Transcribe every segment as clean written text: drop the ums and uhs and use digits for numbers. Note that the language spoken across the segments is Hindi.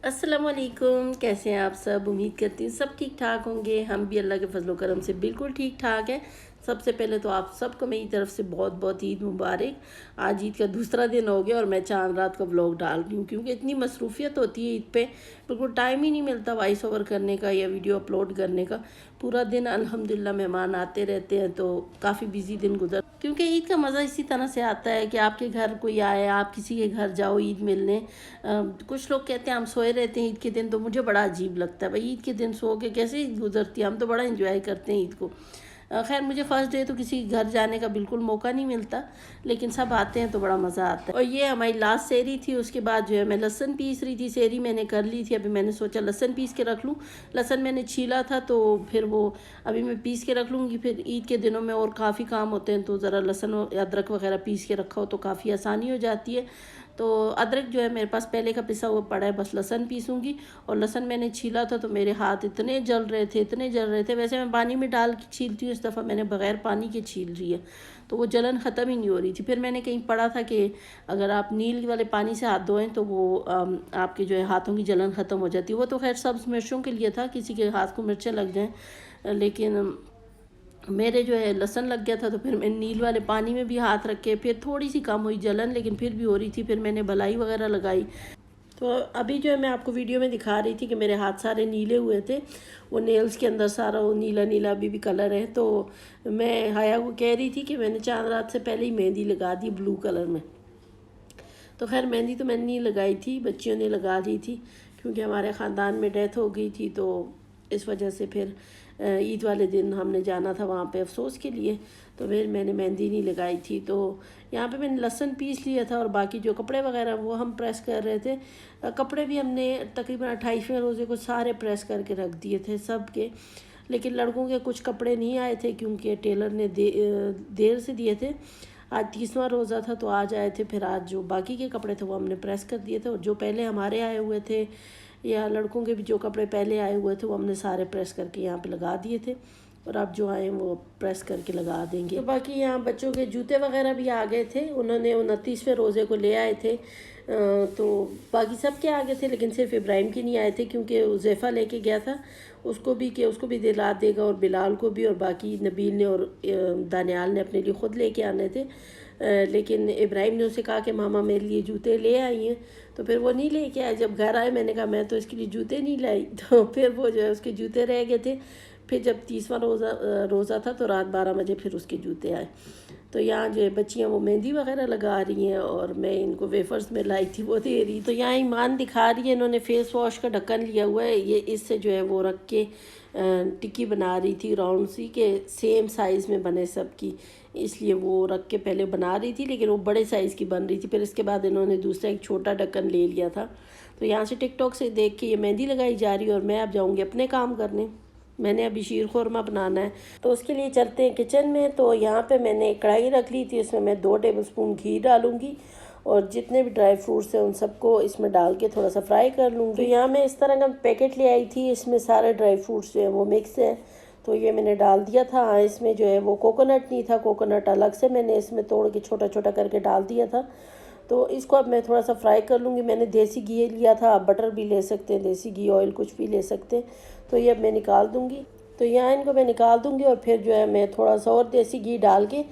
अस्सलामुअलैकुम, कैसे हैं आप सब। उम्मीद करती हूँ सब ठीक ठाक होंगे। हम भी अल्लाह के फजल करम से बिल्कुल ठीक ठाक हैं। सबसे पहले तो आप सबको मेरी तरफ से बहुत बहुत ईद मुबारक। आज ईद का दूसरा दिन हो गया और मैं चांद रात का व्लॉग डाल रही हूँ क्योंकि इतनी मसरूफियत होती है ईद पे, बिल्कुल टाइम ही नहीं मिलता वॉइस ओवर करने का या वीडियो अपलोड करने का। पूरा दिन अल्हम्दुलिल्लाह मेहमान आते रहते हैं तो काफ़ी बिजी दिन गुजर, क्योंकि ईद का मज़ा इसी तरह से आता है कि आपके घर कोई आए, आप किसी के घर जाओ ईद मिलने। कुछ लोग कहते हैं हम सोए रहते हैं ईद के दिन, तो मुझे बड़ा अजीब लगता है भाई ईद के दिन सो के कैसे ईद गुजरती है। हम तो बड़ा इंजॉय करते हैं ईद को। खैर मुझे फ़र्स्ट डे तो किसी घर जाने का बिल्कुल मौका नहीं मिलता, लेकिन सब आते हैं तो बड़ा मज़ा आता है। और ये हमारी लास्ट सेहरी थी। उसके बाद जो है मैं लहसन पीस रही थी। सेहरी मैंने कर ली थी, अभी मैंने सोचा लहसन पीस के रख लूँ। लहसन मैंने छीला था तो फिर वो अभी मैं पीस के रख लूँगी। फिर ईद के दिनों में और काफ़ी काम होते हैं तो ज़रा लहसन और अदरक वगैरह पीस के रखा हो तो काफ़ी आसानी हो जाती है। तो अदरक जो है मेरे पास पहले का पिसा हुआ पड़ा है, बस लहसन पीसूँगी। और लहसन मैंने छीला था तो मेरे हाथ इतने जल रहे थे, इतने जल रहे थे। वैसे मैं पानी में डाल के छीलती हूँ, इस दफ़ा मैंने बग़ैर पानी के छील रही है तो वो जलन ख़त्म ही नहीं हो रही थी। फिर मैंने कहीं पढ़ा था कि अगर आप नील वाले पानी से हाथ धोएं तो वो आपके जो है हाथों की जलन ख़त्म हो जाती है। वो तो खैर सब्ज़ मिर्चों के लिए था, किसी के हाथ को मिर्चें लग जाएँ, लेकिन मेरे जो है लहसन लग गया था तो फिर मैंने नील वाले पानी में भी हाथ रखे। फिर थोड़ी सी कम हुई जलन, लेकिन फिर भी हो रही थी। फिर मैंने भलाई वगैरह लगाई। तो अभी जो है मैं आपको वीडियो में दिखा रही थी कि मेरे हाथ सारे नीले हुए थे, वो नेल्स के अंदर सारा वो नीला नीला अभी भी कलर है। तो मैं हाया को कह रही थी कि मैंने चांद रात से पहले ही मेहंदी लगा दी ब्लू कलर में। तो खैर मेहंदी तो मैंने नहीं लगाई थी, बच्चियों ने लगा दी थी, क्योंकि हमारे ख़ानदान में डेथ हो गई थी तो इस वजह से फिर ईद वाले दिन हमने जाना था वहाँ पे अफसोस के लिए, तो फिर मैंने मेहंदी नहीं लगाई थी। तो यहाँ पे मैंने लहसुन पीस लिया था और बाकी जो कपड़े वगैरह वो हम प्रेस कर रहे थे। कपड़े भी हमने तकरीबन 28वें रोज़े को सारे प्रेस करके रख दिए थे सब के, लेकिन लड़कों के कुछ कपड़े नहीं आए थे क्योंकि टेलर ने देर से दिए थे। आज 30वां रोज़ा था तो आज आए थे। फिर आज जो बाकी के कपड़े थे वो हमने प्रेस कर दिए थे, और जो पहले हमारे आए हुए थे या लड़कों के भी जो कपड़े पहले आए हुए थे वो हमने सारे प्रेस करके यहाँ पे लगा दिए थे, और अब जो आए वो प्रेस करके लगा देंगे। तो बाकी यहाँ बच्चों के जूते वगैरह भी आ गए थे, उन्होंने 29वें रोज़े को ले आए थे। तो बाकी सब के आ गए थे, लेकिन सिर्फ इब्राहिम की नहीं आए थे क्योंकि उज़ैफ़ा लेके गया था उसको भी दिला देगा, और बिलाल को भी, और बाकी नबील ने और दानियाल ने अपने लिए ख़ुद लेके आने थे। लेकिन इब्राहिम ने उसे कहा कि मामा मेरे लिए जूते ले आई हैं, तो फिर वो नहीं लेके आए। जब घर आए मैंने कहा मैं तो इसके लिए जूते नहीं लाई, तो फिर वो जो है उसके जूते रह गए थे। फिर जब 30वां रोज़ा था तो रात 12 बजे फिर उसके जूते आए। तो यहाँ जो बच्चियाँ वो मेहंदी वगैरह लगा रही हैं और मैं इनको वेफर्स में लाई थी वो दे रही। तो यहाँ ईमान दिखा रही है, इन्होंने फेस वॉश का ढक्कन लिया हुआ है, ये इससे जो है वो रख के टिक्की बना रही थी राउंड सी के सेम साइज़ में बने सब की, इसलिए वो रख के पहले बना रही थी, लेकिन वो बड़े साइज़ की बन रही थी। फिर इसके बाद इन्होंने दूसरा एक छोटा ढक्कन ले लिया था। तो यहाँ से टिकटॉक से देख के ये मेहंदी लगाई जा रही है और मैं अब जाऊँगी अपने काम करने। मैंने अभी शीर खुरमा बनाना है तो उसके लिए चलते हैं किचन में। तो यहाँ पे मैंने कढ़ाई रख ली थी, इसमें मैं 2 टेबलस्पून घी डालूँगी और जितने भी ड्राई फ्रूट्स हैं उन सबको इसमें डाल के थोड़ा सा फ्राई कर लूँगी। तो यहाँ मैं इस तरह का पैकेट ले आई थी, इसमें सारे ड्राई फ्रूट्स जो हैं वो मिक्स हैं, तो ये मैंने डाल दिया था। हाँ, इसमें जो है वो कोकोनट नहीं था, कोकोनट अलग से मैंने इसमें तोड़ के छोटा छोटा करके डाल दिया था। तो इसको अब मैं थोड़ा सा फ्राई कर लूँगी। मैंने देसी घी लिया था, आप बटर भी ले सकते हैं, देसी घी ऑयल कुछ भी ले सकते हैं। तो ये अब मैं निकाल दूँगी। तो यहाँ इनको मैं निकाल दूँगी और फिर जो है मैं थोड़ा सा और देसी घी डाल के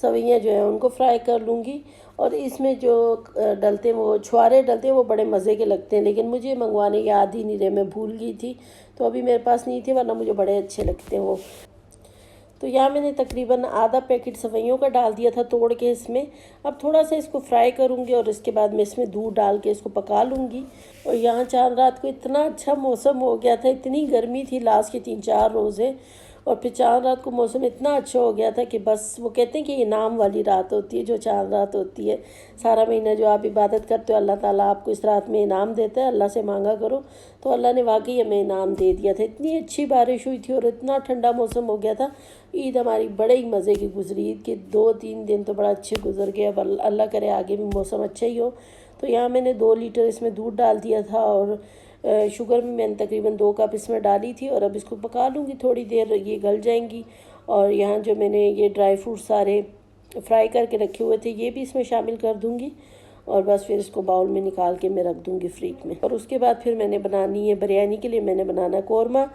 सवैयाँ जो है उनको फ्राई कर लूँगी। और इसमें जो डलते हैं वो छुआरे डलते हैं, वो बड़े मज़े के लगते हैं, लेकिन मुझे मंगवाने याद ही नहीं रहे, मैं भूल गई थी तो अभी मेरे पास नहीं थे, वरना मुझे बड़े अच्छे लगते हैं वो। तो यहाँ मैंने तकरीबन आधा पैकेट सवैयों का डाल दिया था तोड़ के इसमें। अब थोड़ा सा इसको फ्राई करूँगी और इसके बाद मैं इसमें दूध डाल के इसको पका लूँगी। और यहाँ चांद रात को इतना अच्छा मौसम हो गया था, इतनी गर्मी थी लास्ट के 3-4 रोज़े, और फिर चांद रात को मौसम इतना अच्छा हो गया था कि बस वो कहते हैं कि ये इनाम वाली रात होती है जो चांद रात होती है। सारा महीना जो आप इबादत करते हो अल्लाह ताला आपको इस रात में इनाम देता है, अल्लाह से मांगा करो। तो अल्लाह ने वाकई हमें इनाम दे दिया था। इतनी अच्छी बारिश हुई थी और इतना ठंडा मौसम हो गया था। ईद हमारी बड़े ही मज़े की गुजरी। ईद के 2-3 दिन तो बड़ा अच्छे गुजर गए। अब अल्लाह करे आगे भी मौसम अच्छा ही हो। तो यहाँ मैंने 2 लीटर इसमें दूध डाल दिया था और शुगर भी मैंने तकरीबन 2 कप इसमें डाली थी, और अब इसको पका लूँगी थोड़ी देर, ये गल जाएंगी। और यहाँ जो मैंने ये ड्राई फ्रूट सारे फ्राई करके रखे हुए थे ये भी इसमें शामिल कर दूँगी। और बस फिर इसको बाउल में निकाल के मैं रख दूँगी फ्रिज में। और उसके बाद फिर मैंने बनानी है बिरयानी के लिए, मैंने बनाना कौरमा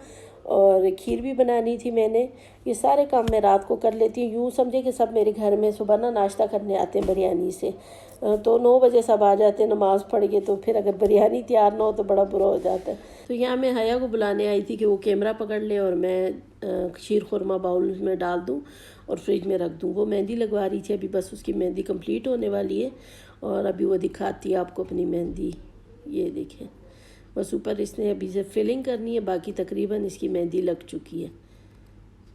और खीर भी बनानी थी मैंने। ये सारे काम मैं रात को कर लेती हूँ। यूँ समझे कि सब मेरे घर में सुबह ना नाश्ता करने आते हैं बिरयानी से, तो 9 बजे सब आ जाते हैं नमाज़ पढ़ के, तो फिर अगर बिरयानी तैयार ना हो तो बड़ा बुरा हो जाता है। तो यहाँ मैं हया को बुलाने आई थी कि वो कैमरा पकड़ ले और मैं शीर खुरमा बाउल में डाल दूँ और फ्रिज में रख दूँ। वो मेहंदी लगवा रही थी, अभी बस उसकी मेहंदी कंप्लीट होने वाली है और अभी वो दिखाती है आपको अपनी मेहंदी। ये देखें, बस ऊपर इसने अभी से फिलिंग करनी है, बाकी तकरीबन इसकी मेहंदी लग चुकी है।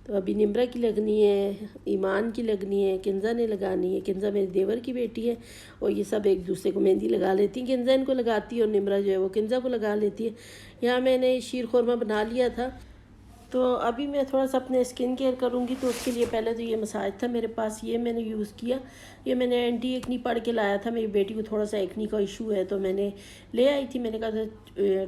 तो अभी निम्रा की लगनी है, ईमान की लगनी है, किंजा ने लगानी है। किंजा मेरे देवर की बेटी है और ये सब एक दूसरे को मेहंदी लगा लेती हैं। किंजा इनको लगाती है और निम्रा जो है वो किंजा को लगा लेती है। यहाँ मैंने शीर खुरमा बना लिया था, तो अभी मैं थोड़ा सा अपने स्किन केयर करूँगी। तो उसके लिए पहले तो ये मसाज था मेरे पास, ये मैंने यूज़ किया। ये मैंने एंटी एक्नी पढ़ के लाया था, मेरी बेटी को थोड़ा सा एक्नी का इशू है तो मैंने ले आई थी। मैंने कहा था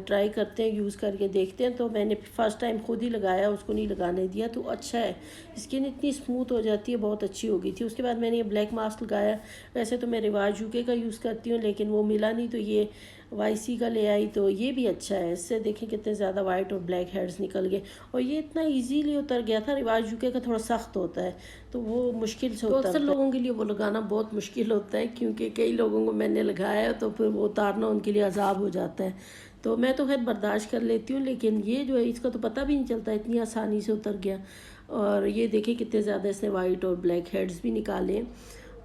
ट्राई करते हैं, यूज़ करके देखते हैं। तो मैंने फ़र्स्ट टाइम खुद ही लगाया, उसको नहीं लगाने दिया। तो अच्छा है, स्किन इतनी स्मूथ हो जाती है, बहुत अच्छी हो गई थी। उसके बाद मैंने ये ब्लैक मास्क लगाया। वैसे तो मैं रिवाज यूके का यूज़ करती हूँ, लेकिन वो मिला नहीं तो ये वाईसी का ले आई। तो ये भी अच्छा है, इससे देखें कितने ज़्यादा वाइट और ब्लैक हेड्स निकल गए और ये इतना इजीली उतर गया था। रिवाज यूके का थोड़ा सख्त होता है तो वो मुश्किल से उतरता है। अक्सर लोगों के लिए वो लगाना बहुत मुश्किल होता है, क्योंकि कई लोगों को मैंने लगाया तो फिर वो उतारना उनके लिए अजाब हो जाता है। तो मैं तो खैर बर्दाश्त कर लेती हूँ, लेकिन ये जो है इसका तो पता भी नहीं चलता, इतनी आसानी से उतर गया। और ये देखें कितने ज़्यादा इसने वाइट और ब्लैक हेड्स भी निकाले।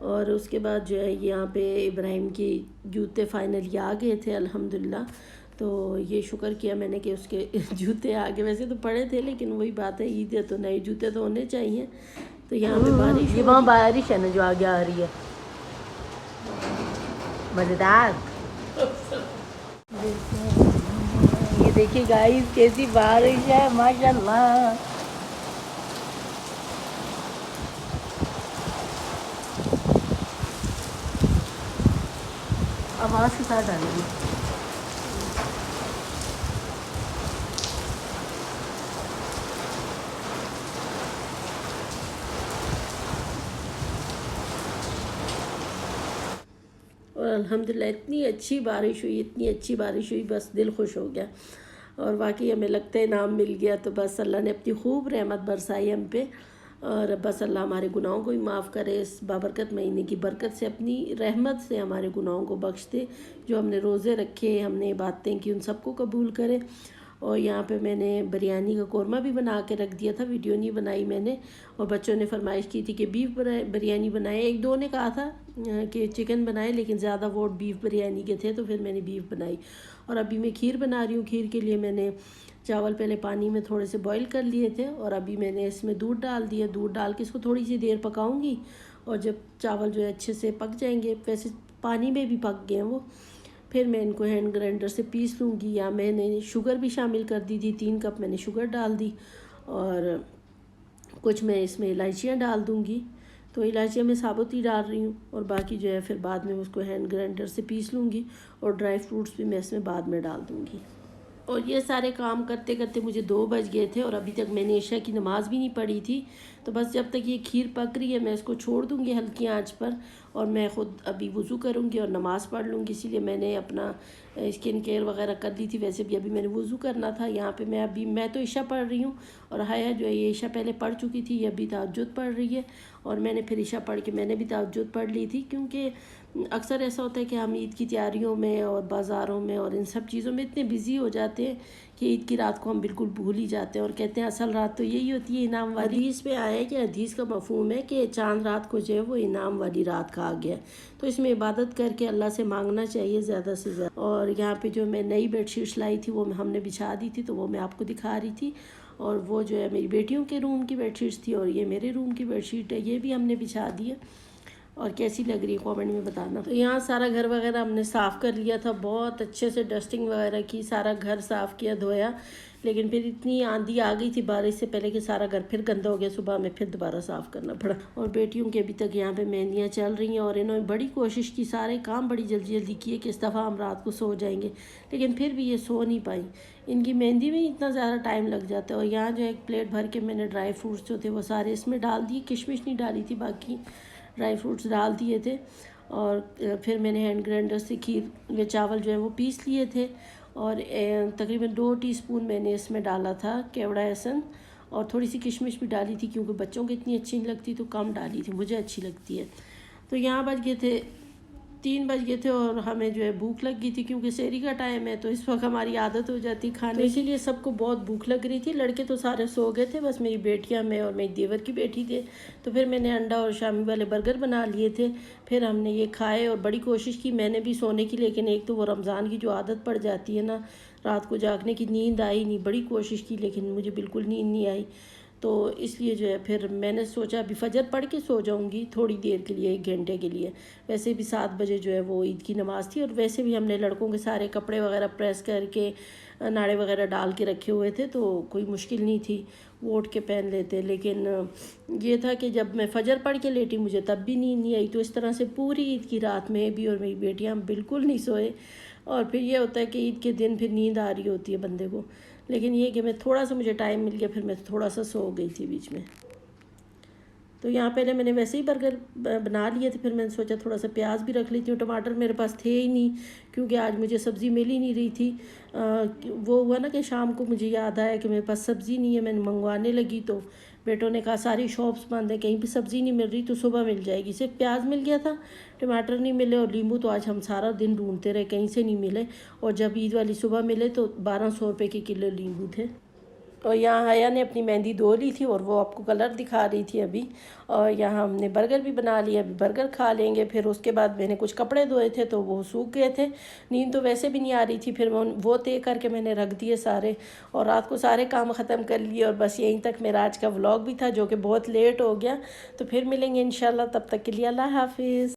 और उसके बाद जो है यहाँ पे इब्राहिम की जूते फाइनली आ गए थे अल्हम्दुलिल्लाह। तो ये शुक्र किया मैंने कि उसके जूते आ गए। वैसे तो पड़े थे, लेकिन वही बात है, ईद है तो नए जूते तो होने चाहिए। तो यहाँ पे बारिश, ये वहाँ बारिश है ना जो आगे आ रही है, मज़ेदार। ये देखिए गाइस कैसी बारिश है, माशाल्लाह। आवाज़ के साथ डालेंगे। और अल्हम्दुलिल्लाह इतनी अच्छी बारिश हुई, इतनी अच्छी बारिश हुई, बस दिल खुश हो गया। और वाकई हमें लगता है इनाम मिल गया। तो बस अल्लाह ने अपनी खूब रहमत बरसाई हम पे, और बस अल्लाह हमारे गुनाहों को भी माफ़ करे, इस बाबरकत महीने की बरकत से, अपनी रहमत से हमारे गुनाहों को बख्श दे। जो हमने रोज़े रखे, हमने बातें की, उन सबको कबूल करे। और यहाँ पे मैंने बिरयानी का कौरमा भी बना के रख दिया था, वीडियो नहीं बनाई मैंने। और बच्चों ने फरमाइश की थी कि बीफ बिरयानी बनाए। एक दो ने कहा था कि चिकन बनाए, लेकिन ज़्यादा वोट बीफ बिरयानी के थे, तो फिर मैंने बीफ बनाई। और अभी मैं खीर बना रही हूँ। खीर के लिए मैंने चावल पहले पानी में थोड़े से बॉईल कर लिए थे और अभी मैंने इसमें दूध डाल दिया। दूध डाल के इसको थोड़ी सी देर पकाऊंगी और जब चावल जो है अच्छे से पक जाएंगे, वैसे पानी में भी पक गए हैं वो, फिर मैं इनको हैंड ग्राइंडर से पीस लूँगी। या मैंने शुगर भी शामिल कर दी थी, 3 कप मैंने शुगर डाल दी और कुछ मैं इसमें इलायचियाँ डाल दूँगी। तो इलायचियाँ मैं साबुत ही डाल रही हूँ और बाकी जो है फिर बाद में उसको हैंड ग्राइंडर से पीस लूँगी और ड्राई फ्रूट्स भी मैं इसमें बाद में डाल दूँगी। और ये सारे काम करते करते मुझे 2 बज गए थे और अभी तक मैंने इशा की नमाज़ भी नहीं पढ़ी थी। तो बस जब तक ये खीर पक रही है मैं इसको छोड़ दूँगी हल्की आंच पर और मैं ख़ुद अभी वज़ू करूँगी और नमाज़ पढ़ लूँगी। इसीलिए मैंने अपना स्किन केयर वगैरह कर ली थी। वैसे भी अभी मैंने वज़ू करना था। यहाँ पे मैं तो इशा पढ़ रही हूँ और हाया जो है ये इशा पहले पढ़ चुकी थी, ये अभी तहज्जुद पढ़ रही है और मैंने फिर इशा पढ़ के मैंने भी तहज्जुद पढ़ ली थी। क्योंकि अक्सर ऐसा होता है कि हम ईद की तैयारियों में और बाज़ारों में और इन सब चीज़ों में इतने बिज़ी हो जाते हैं कि ईद की रात को हम बिल्कुल भूल ही जाते हैं और कहते हैं असल रात तो यही होती है, इनाम वाली। हदीस में आया है कि हदीस का मफ़हूम है कि चांद रात को जो है वो इनाम वाली रात कहा गया। तो इसमें इबादत करके अल्लाह से मांगना चाहिए ज़्यादा से ज़्यादा। और यहाँ पे जो मैं नई बेडशीट्स लाई थी वो हमने बिछा दी थी, तो वो मैं आपको दिखा रही थी। और वो जो है मेरी बेटियों के रूम की बेडशीट्स थी और ये मेरे रूम की बेडशीट है, ये भी हमने बिछा दी है। और कैसी लग रही है कमेंट में बताना। तो यहाँ सारा घर वगैरह हमने साफ़ कर लिया था, बहुत अच्छे से डस्टिंग वगैरह की, सारा घर साफ़ किया धोया। लेकिन फिर इतनी आंधी आ गई थी बारिश से पहले कि सारा घर फिर गंदा हो गया। सुबह में फिर दोबारा साफ़ करना पड़ा। और बेटियों के अभी तक यहाँ पे मेहंदियाँ चल रही हैं और इन्होंने बड़ी कोशिश की, सारे काम बड़ी जल्दी जल्दी किए कि इस दफ़ा हम रात को सो जाएंगे, लेकिन फिर भी ये सो नहीं पाई। इनकी मेहंदी में इतना ज़्यादा टाइम लग जाता है। और यहाँ जो एक प्लेट भर के मैंने ड्राई फ्रूट्स जो थे वो सारे इसमें डाल दिए, किशमिश नहीं डाली थी, बाकी ड्राई फ्रूट्स डाल दिए थे। और फिर मैंने हैंड ग्राइंडर से खीर व चावल जो है वो पीस लिए थे। और तकरीबन 2 टीस्पून मैंने इसमें डाला था केवड़ा एसन, और थोड़ी सी किशमिश भी डाली थी, क्योंकि बच्चों को इतनी अच्छी नहीं लगती तो कम डाली थी, मुझे अच्छी लगती है। तो यहाँ बज गए थे 3 बज गए थे और हमें जो है भूख लग गई थी, क्योंकि सेहरी का टाइम है तो इस वक्त हमारी आदत हो जाती खाने, तो इसीलिए सबको बहुत भूख लग रही थी। लड़के तो सारे सो गए थे, बस मेरी बेटियां, मैं और मेरी देवर की बेटी थे। तो फिर मैंने अंडा और शामी वाले बर्गर बना लिए थे, फिर हमने ये खाए और बड़ी कोशिश की मैंने भी सोने की, लेकिन एक तो वो रमज़ान की जो आदत पड़ जाती है ना, रात को जागने की, नींद आई नहीं। बड़ी कोशिश की लेकिन मुझे बिल्कुल नींद नहीं आई, तो इसलिए जो है फिर मैंने सोचा अभी फजर पढ़ के सो जाऊंगी थोड़ी देर के लिए, 1 घंटे के लिए। वैसे भी 7 बजे जो है वो ईद की नमाज़ थी, और वैसे भी हमने लड़कों के सारे कपड़े वगैरह प्रेस करके नाड़े वगैरह डाल के रखे हुए थे, तो कोई मुश्किल नहीं थी, वो उठ के पहन लेते। लेकिन ये था कि जब मैं फ़जर पढ़ के लेटी मुझे तब भी नींद नहीं आई। तो इस तरह से पूरी ईद की रात में भी और मेरी बेटियाँ बिल्कुल नहीं सोए। और फिर ये होता है कि ईद के दिन फिर नींद आ रही होती है बंदे को, लेकिन ये कि मैं थोड़ा सा, मुझे टाइम मिल गया, फिर मैं थोड़ा सा सो गई थी बीच में। तो यहाँ पहले मैंने वैसे ही बर्गर बना लिए थे, फिर मैंने सोचा थोड़ा सा प्याज भी रख लेती हूँ। टमाटर मेरे पास थे ही नहीं, क्योंकि आज मुझे सब्ज़ी मिल ही नहीं रही थी। वो हुआ ना कि शाम को मुझे याद आया कि मेरे पास सब्ज़ी नहीं है, मैंने मंगवाने लगी तो बेटों ने कहा सारी शॉप्स बंद है, कहीं भी सब्ज़ी नहीं मिल रही, तो सुबह मिल जाएगी। सिर्फ प्याज मिल गया था, टमाटर नहीं मिले, और नींबू तो आज हम सारा दिन ढूंढते रहे, कहीं से नहीं मिले। और जब ईद वाली सुबह मिले तो 1200 रुपये के किलो नींबू थे। और यहाँ हया ने अपनी मेहंदी धो ली थी और वो आपको कलर दिखा रही थी अभी। और यहाँ हमने बर्गर भी बना लिया, अभी बर्गर खा लेंगे। फिर उसके बाद मैंने कुछ कपड़े धोए थे तो वो सूख गए थे, नींद तो वैसे भी नहीं आ रही थी, फिर वो तय करके मैंने रख दिए सारे, और रात को सारे काम ख़त्म कर लिए। और बस यहीं तक मेरा आज का व्लॉग भी था, जो कि बहुत लेट हो गया। तो फिर मिलेंगे इंशाल्लाह, तब तक के लिए अल्लाह हाफिज़।